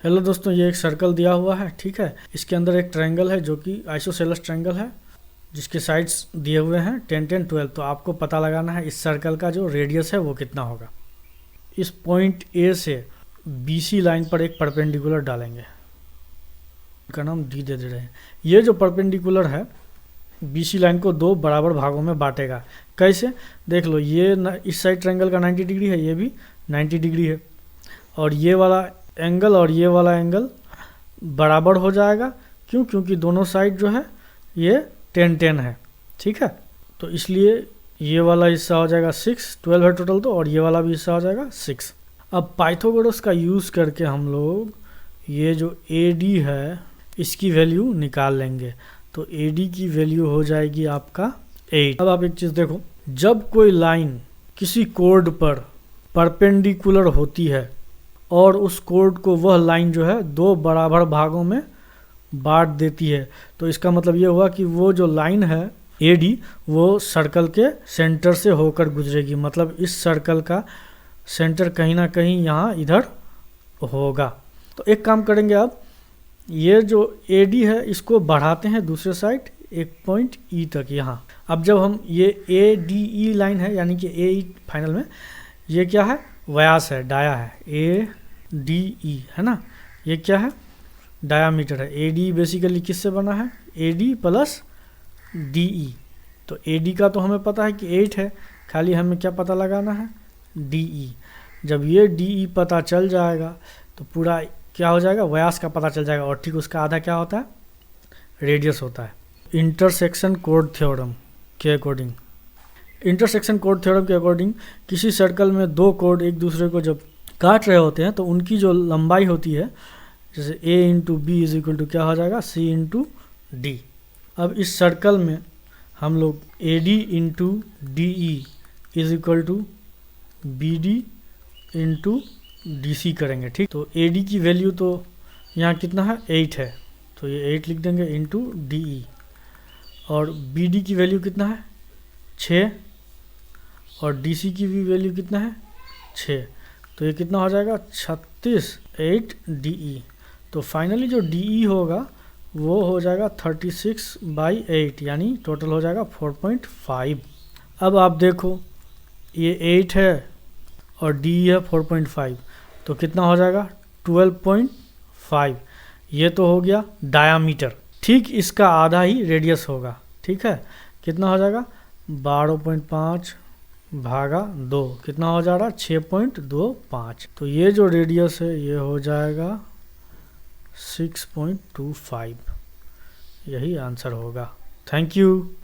Hello दोस्तों, ये एक सर्कल दिया हुआ है। ठीक है, इसके अंदर एक ट्रायंगल है जो कि आइसोसेलेस ट्रायंगल है, जिसके साइड्स दिए हुए हैं 10 10 12। तो आपको पता लगाना है इस सर्कल का जो रेडियस है वो कितना होगा। इस पॉइंट ए से बीसी लाइन पर एक परपेंडिकुलर डालेंगे, का नाम डी दे रहे हैं। ये जो परपेंडिकुलर है बीसी लाइन को दो बराबर भागों में बांटेगा। कैसे, देख लो, ये इस साइड ट्रायंगल का 90 डिग्री है, ये भी 90 डिग्री है, और ये वाला एंगल और ये वाला एंगल बराबर हो जाएगा। क्यों? क्योंकि दोनों साइड जो है ये 10 10 है। ठीक है, तो इसलिए ये वाला हिस्सा हो जाएगा 6, 12 है टोटल तो, और ये वाला भी हिस्सा हो जाएगा 6। अब पाइथागोरस का यूज़ करके हम लोग ये जो AD है इसकी वैल्यू निकाल लेंगे। तो AD की वैल्यू हो जाएगी आपका 8। अब आप एक चीज़ देखो, जब कोई लाइन किसी कोड पर परपेंडिकुलर होती है और उस कोड को वह लाइन जो है दो बराबर भागों में बांट देती है, तो इसका मतलब ये हुआ कि वो जो लाइन है AD वो सर्कल के सेंटर से होकर गुजरेगी। मतलब इस सर्कल का सेंटर कहीं ना कहीं यहाँ इधर होगा। तो एक काम करेंगे, अब ये जो AD है इसको बढ़ाते हैं दूसरे साइड एक पॉइंट E तक यहाँ। अब जब हम ये ADE लाइन है, यानी कि AE फाइनल में ये क्या है, व्यास है, डाया है, ADE है ना, ये क्या है, डायामीटर है। AD बेसिकली किससे बना है, AD प्लस DE। तो AD का तो हमें पता है कि 8 है, खाली हमें क्या पता लगाना है, DE। जब ये DE पता चल जाएगा तो पूरा क्या हो जाएगा, व्यास का पता चल जाएगा, और ठीक उसका आधा क्या होता है, रेडियस होता है। इंटरसेक्शन कोड थ्योरम के अकॉर्डिंग, इंटरसेक्शन कोड थ्योरम के अकॉर्डिंग किसी सर्कल में दो कोड एक दूसरे को जब काट रहे होते हैं तो उनकी जो लंबाई होती है, जैसे A into B is equal to क्या हो जाएगा, C इंटू डी। अब इस सर्कल में हम लोग AD into DE is equal to BD into DC करेंगे। ठीक, तो AD की वैल्यू तो यहाँ कितना है, 8 है, तो ये 8 लिख देंगे इंटू DE, और BD की वैल्यू कितना है, 6, और DC की भी वैल्यू कितना है, 6। तो ये कितना हो जाएगा, 36, 8 DE। तो फाइनली जो DE होगा वो हो जाएगा 36/8, यानी टोटल हो जाएगा 4.5। अब आप देखो, ये 8 है और DE है 4.5, तो कितना हो जाएगा, 12.5। ये तो हो गया डायामीटर। ठीक इसका आधा ही रेडियस होगा। ठीक है, कितना हो जाएगा, 12.5 भागा 2, कितना हो जा रहा है, 6.25। तो ये जो रेडियस है ये हो जाएगा 6.25। यही आंसर होगा। Thank you.